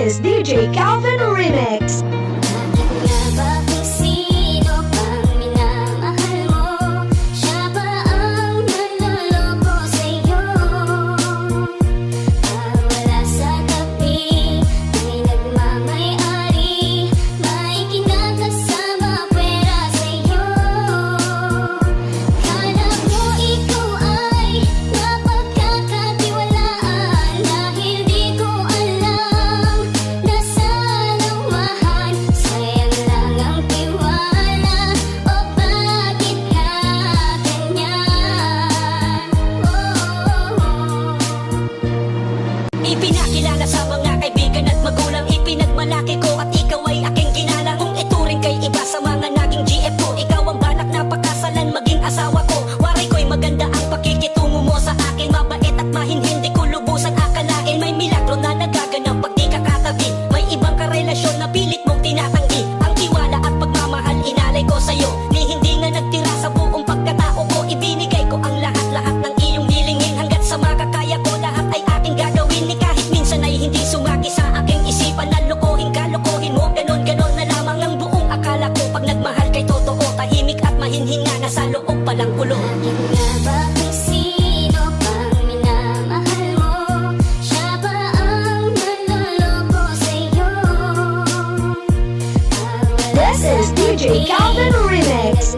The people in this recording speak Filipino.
is DJ Calvin Remix. Ipinakilala sa mga kaibigan at magulang, ipinagmalaki ko at ikaw ay aking ginala. Kung ituring kay iba sa mga naging GF ko, ikaw ang balak na pagkasalan maging asawa ko. Waray ko'y maganda ang pakikitungo mo sa akin, mabait at mahinhin, di ko lubusan akalain. May milagro na nagaganap pag di ka katabi, may ibang karelasyon na pilit mong tinatanggi. Ang tiwala at pagmamahal inalay ko sa'yo, ni hindi nga nagtira sa buong pagkatao ko. Ibinigay ko ang lahat-lahat ng iyong hilingin, hanggat sa makakaya ko lahat ay aking gagawin. Ni kahit minsan ay hindi sumagi sa aking isipan na lokohin ka, lokohin mo, ganon-ganon na lamang ang buong akala ko. Pag nagmahal kay totoo, tahimik at mahinhin nga, nasa loob palang kulong. Bakit nga ba kung sino pang minamahal mo? Siya ba ang naloloko sa'yo? This is DJ Calvin Remix.